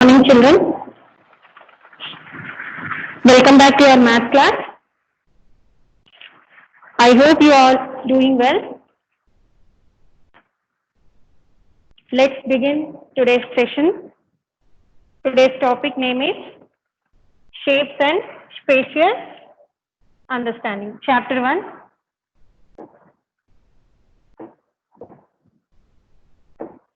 Morning, children. Welcome back to our math class. I hope you are doing well. Let's begin today's session. Today's topic name is Shapes and Spatial Understanding. Chapter 1.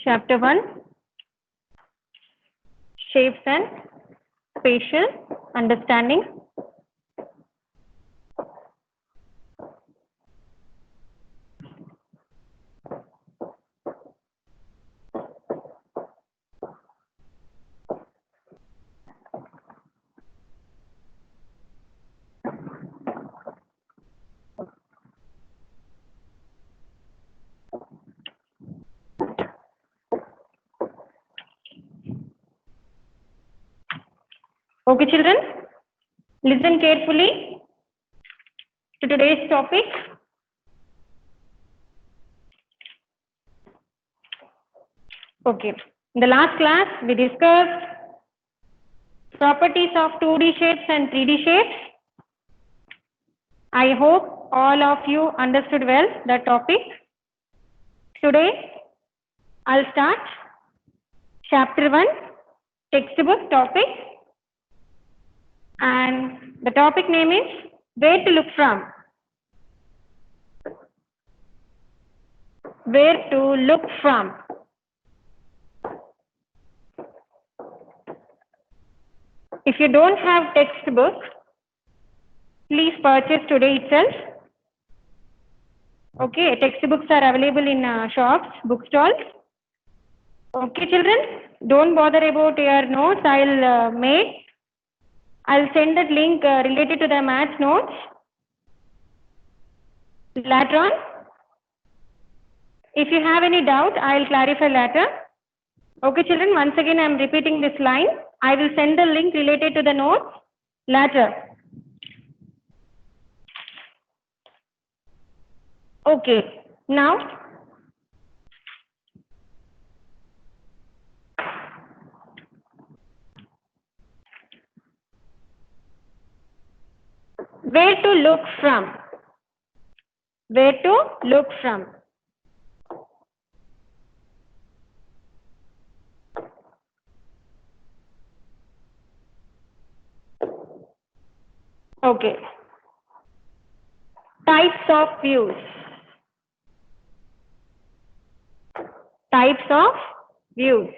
Chapter 1. Shapes and Spatial Understanding. Okay, children, listen carefully to today's topic. Okay, in the last class we discussed properties of 2D shapes and 3D shapes. I hope all of you understood well the topic. Today I'll start chapter 1 textbook topic, and the topic name is where to look from. Where to look from. If you don't have textbook, please purchase today itself. Okay, textbooks are available in shops, bookstalls. Okay, children, don't bother about your notes. I'll send that link related to the math notes later on. If you have any doubt, I'll clarify later. Okay, children, once again I'm repeating this line. I will send the link related to the notes later. Okay, now where to look from. Where to look from. Okay. Types of views. Types of views.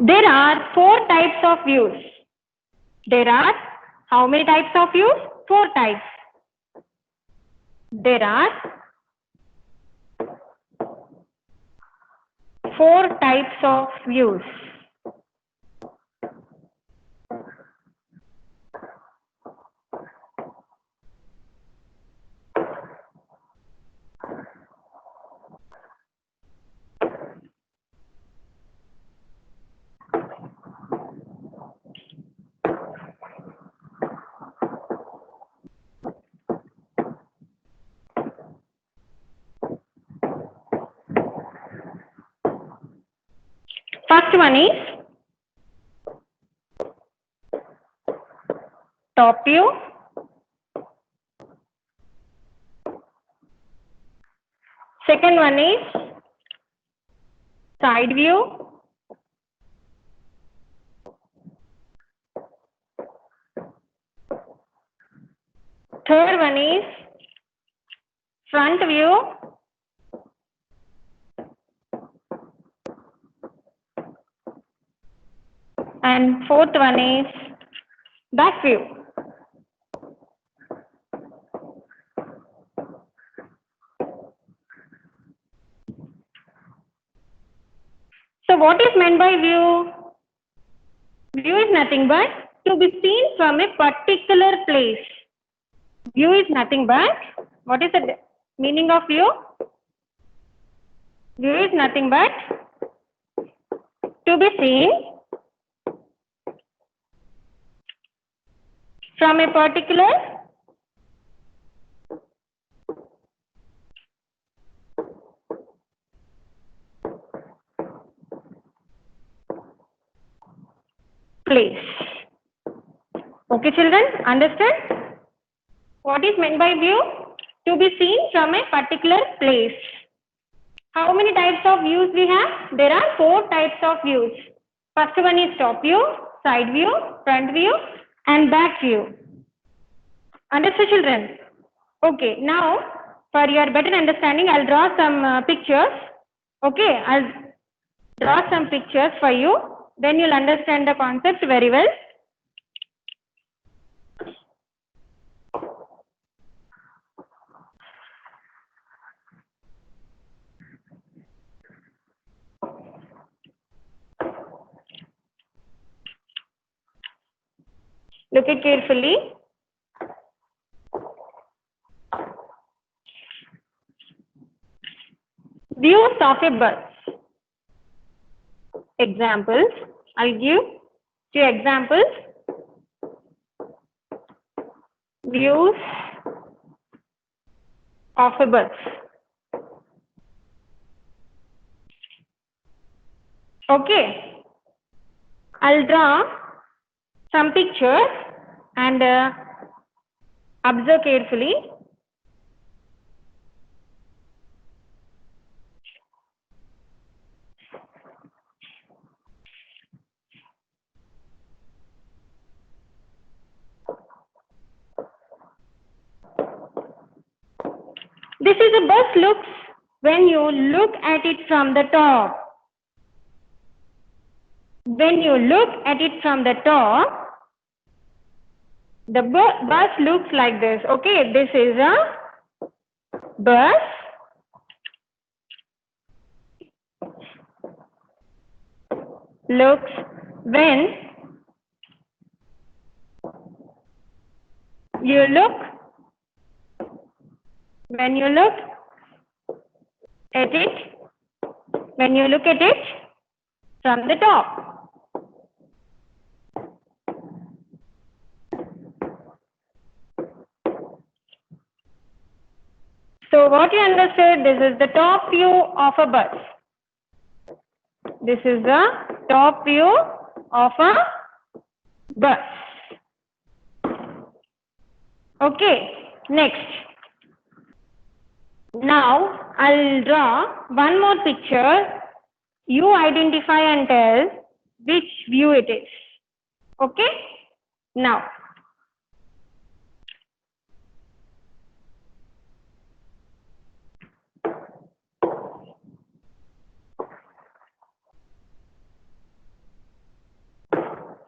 There are 4 types of views. There are how many types of views? 4 types. There are 4 types of views. First one is top view. Second one is side view. Third one is front view. And fourth one is back view. So what is meant by view? View is nothing but to be seen from a particular place. View is nothing but, what is the meaning of view? View is nothing but to be seen from a particular place. Okay, children, understand? What is meant by view? To be seen from a particular place. How many types of views we have? There are 4 types of views. First one is top view, side view, front view, and back view. Understood, children? Okay, now for your better understanding, I'll draw some pictures. Okay, I'll draw some pictures for you. Then you'll understand the concept very well. Look it carefully. Views of a bus. Examples. I'll give few examples. Views of a bus. Okay. I'll draw some pictures and observe carefully. This is a bus looks when you look at it from the top. When you look at it from the top, the bus looks like this. Okay, this is a bus. Looks when you look at it from the top. So what you understood, this is the top view of a bus. This is the top view of a bus. Okay, next. Now I'll draw one more picture. You identify and tell which view it is. Okay? Now.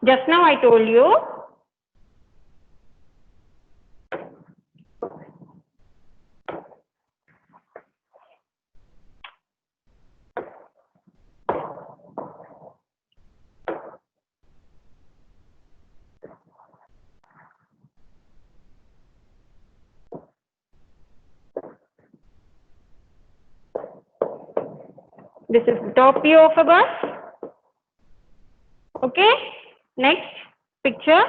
Just now I told you. This is the top view of a bus. Okay? Next picture.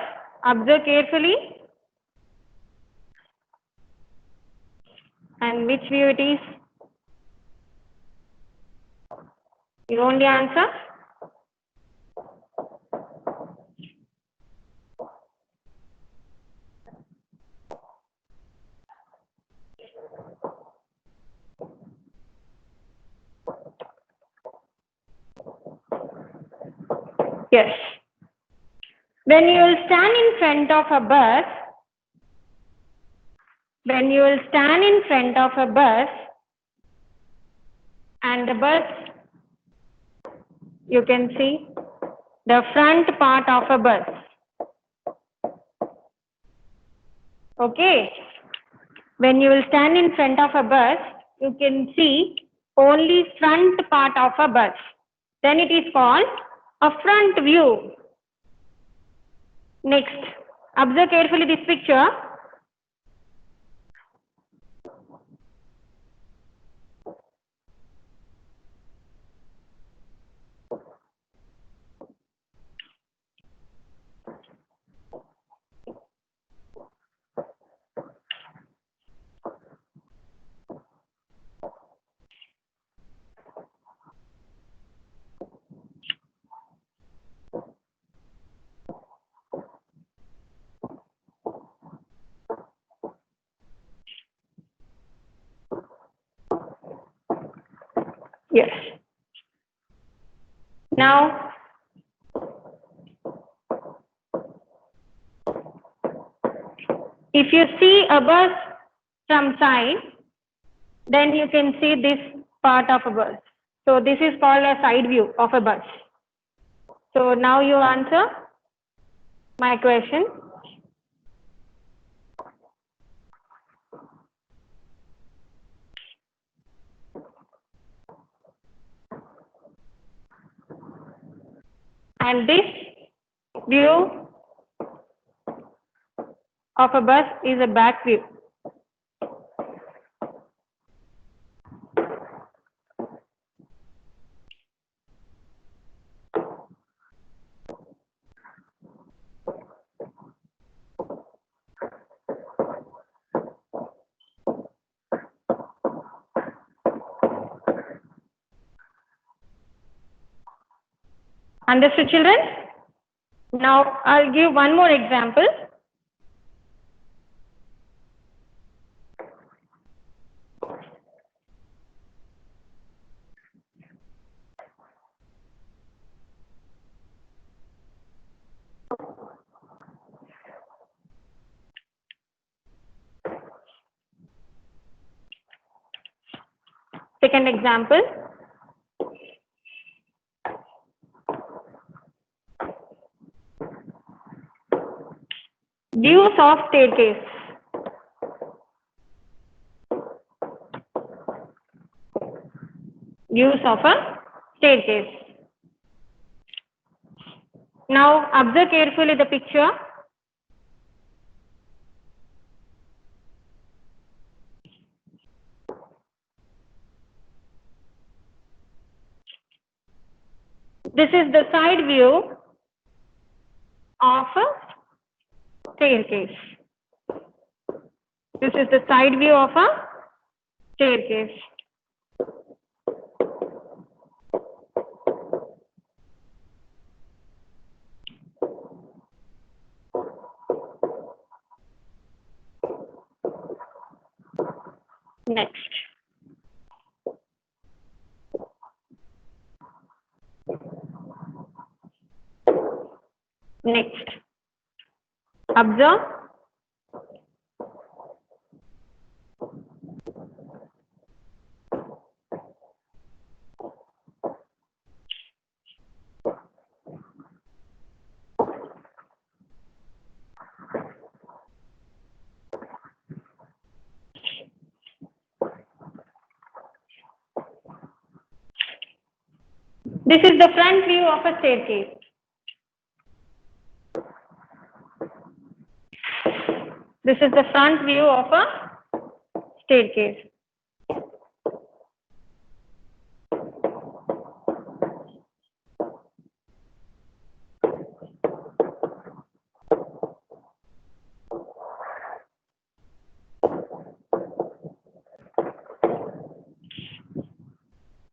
Observe carefully. And which view it is? You only answer. Yes. When you will stand in front of a bus, and the bus, you can see the front part of a bus. Okay. When you will stand in front of a bus, you can see only front part of a bus. Then it is called a front view. Next, observe carefully this picture. Yes. Now, if you see a bus from side, then you can see this part of a bus. So this is called a side view of a bus. So now you answer my question. And this view of a bus is a back view. Understood, children? Now I'll give one more example. Second example. Views of staircase. Views of a staircase. Now observe carefully the picture. This is the side view of a staircase. This is the side view of a staircase. Next. Next. Observe. This is the front view of a staircase. This is the front view of a staircase.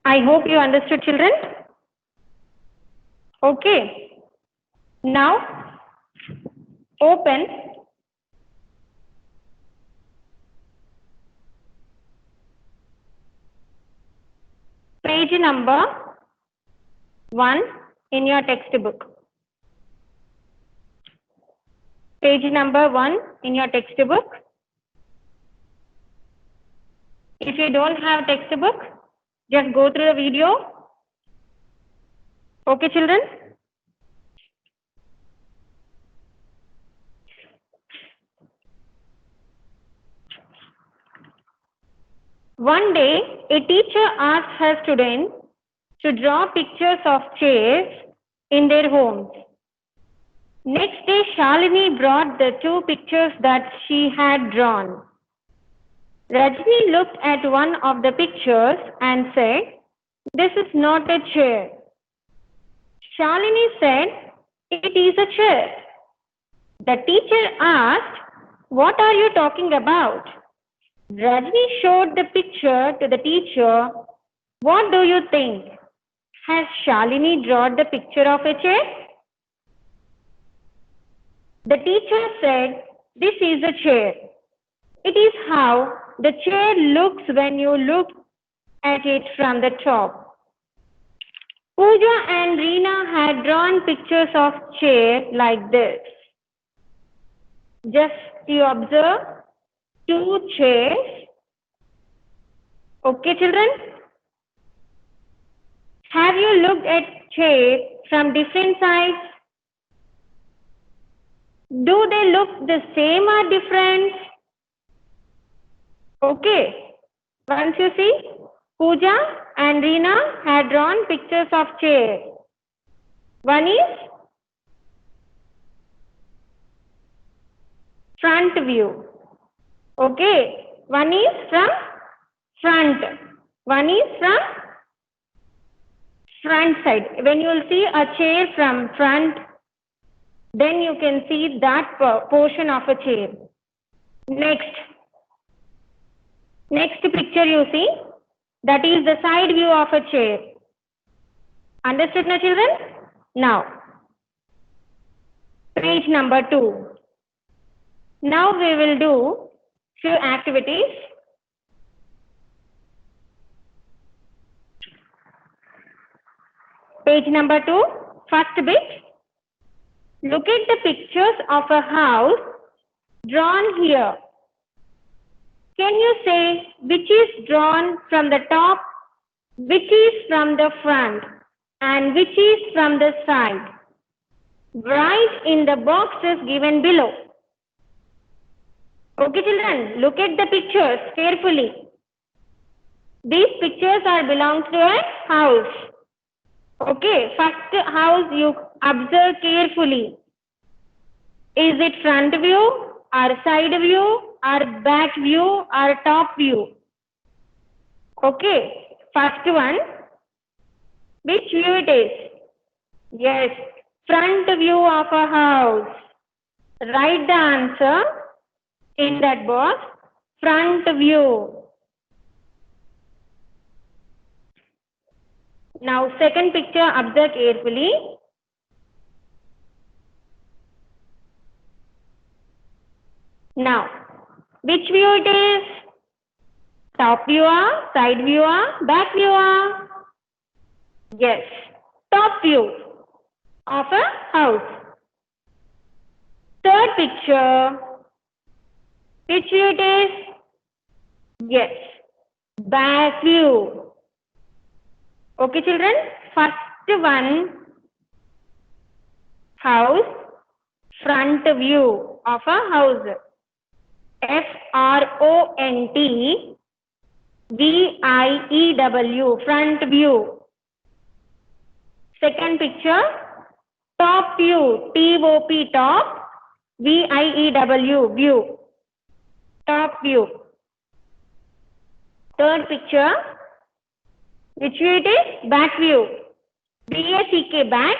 I hope you understood, children. Okay. Now, open page number 1 in your textbook. Page number 1 in your textbook. If you don't have textbook, just go through the video. Okay, children? One day, a teacher asked her students to draw pictures of chairs in their homes. Next day, Shalini brought the 2 pictures that she had drawn. Rajni looked at one of the pictures and said, "This is not a chair." Shalini said, "It is a chair." The teacher asked, "What are you talking about?" Rajni showed the picture to the teacher. What do you think? Has Shalini drawn the picture of a chair? The teacher said, "This is a chair. It is how the chair looks when you look at it from the top. Pooja and Reena had drawn pictures of chair like this. Just you observe two chairs. Okay, children? Have you looked at chairs from different sides? Do they look the same or different? Okay. Once you see, Pooja and Reena had drawn pictures of chairs. One is front view. Okay. One is from front. One is from front side. When you will see a chair from front, then you can see that portion of a chair. Next picture you see, that is the side view of a chair. Understood now, children? Now, page number 2. Now we will do few activities. Page number 2, first bit. Look at the pictures of a house drawn here. Can you say which is drawn from the top, which is from the front, and which is from the side? Write in the boxes given below. Okay, children, look at the pictures carefully. These pictures are belongs to a house. Okay, first house you observe carefully. Is it front view or side view or back view or top view? Okay, first one, which view it is? Yes, front view of a house. Write the answer in that box, front view. Now second picture, observe carefully. Now, which view it is? Top view or side view or back view or? Yes, top view of a house. Third picture, which view it is? Yes, back view. Okay, children, first one, house, front view of a house. FRONT-VIEW, front view. Second picture, top view, TOP, top, VIEW, view, top view. Third picture, which view it is? Back view, BACK, back,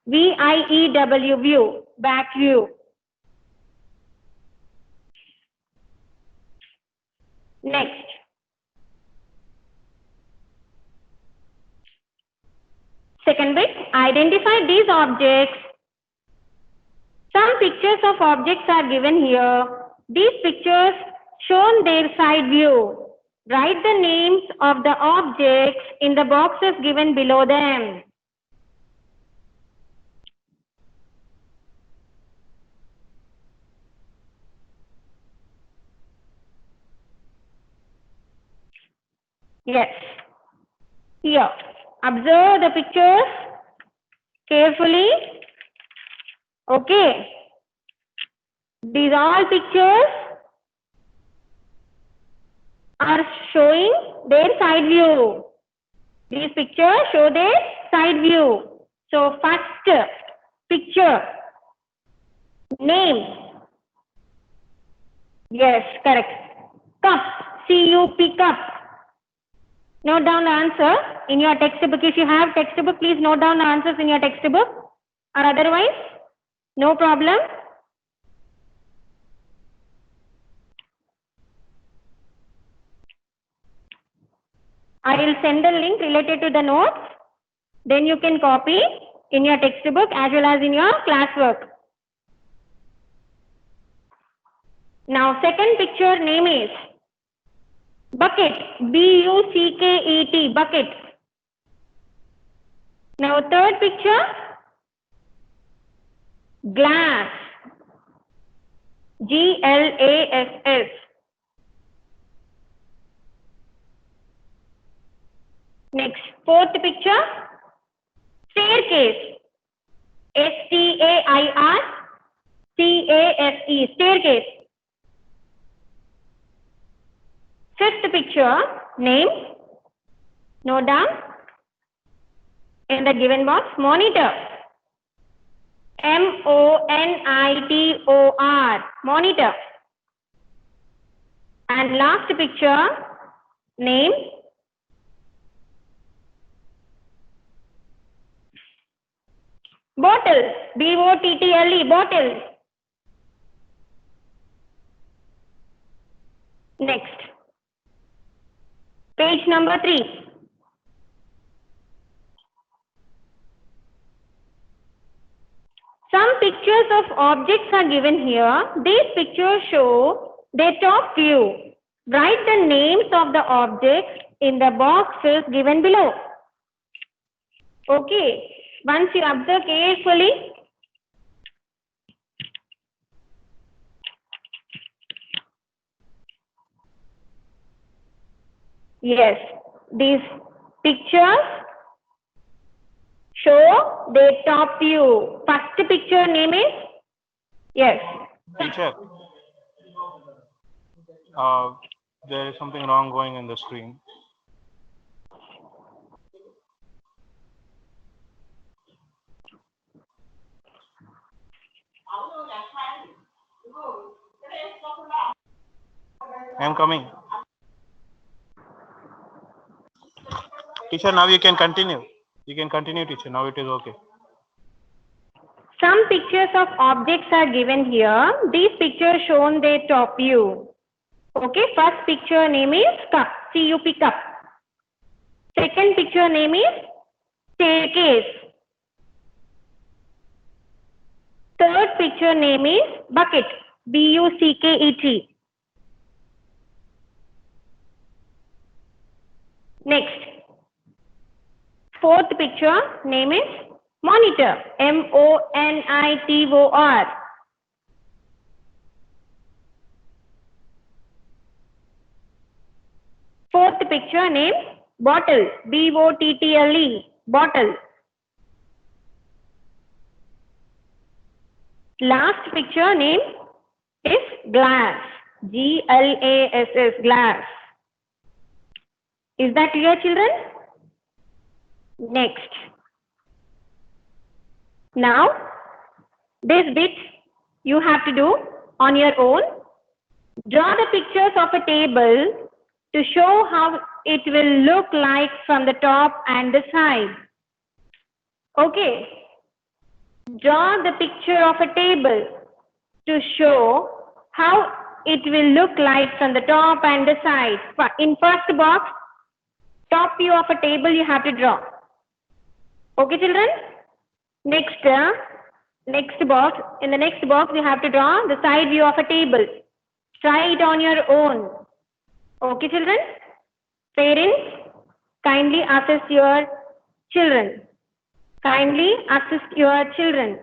VIEW, view, back view. Next, second bit, identify these objects. Some pictures of objects are given here. These pictures shown their side view. Write the names of the objects in the boxes given below them. Yes. Here, observe the pictures carefully. Okay. These all pictures are showing their side view. These pictures show their side view. So first picture, name. Yes, correct. Cup, C-U-P, cup. Note down the answer in your textbook. If you have textbook, please note down the answers in your textbook, or otherwise, no problem. I will send the link related to the notes. Then you can copy in your textbook as well as in your classwork. Now, second picture name is bucket, B-U-C-K-E-T, bucket. Now third picture, glass, Glass. Next, fourth picture, staircase, Staircace, staircase. Fifth picture, name, note down in the given box, monitor, Monitor, monitor. And last picture, name, bottle, Bottle, bottle. Next, page number 3. Some pictures of objects are given here. These pictures show their top view. Write the names of the objects in the boxes given below. Okay, once you observe carefully, yes, these pictures show their top view. First picture name is, yes. Teacher, there is something wrong going in the screen. I am coming. Teacher, now you can continue. You can continue, teacher. Now it is okay. Some pictures of objects are given here. These pictures shown their top view. Okay, first picture name is cup, C-U-P, cup. Second picture name is staircase. Third picture name is bucket, B-U-C-K-E-T. Next, fourth picture name is monitor, M-O-N-I-T-O-R. Fourth picture name, bottle, B-O-T-T-L-E, bottle. Last picture name is glass, G-L-A-S-S, glass. Is that clear, children? Next. Now, this bit you have to do on your own. Draw the pictures of a table to show how it will look like from the top and the side. Okay. Draw the picture of a table to show how it will look like from the top and the side. In first box, top view of a table you have to draw. Okay, children? Next box, in the next box you have to draw the side view of a table. Try it on your own. Okay, children? Parents, kindly assist your children. Kindly assist your children.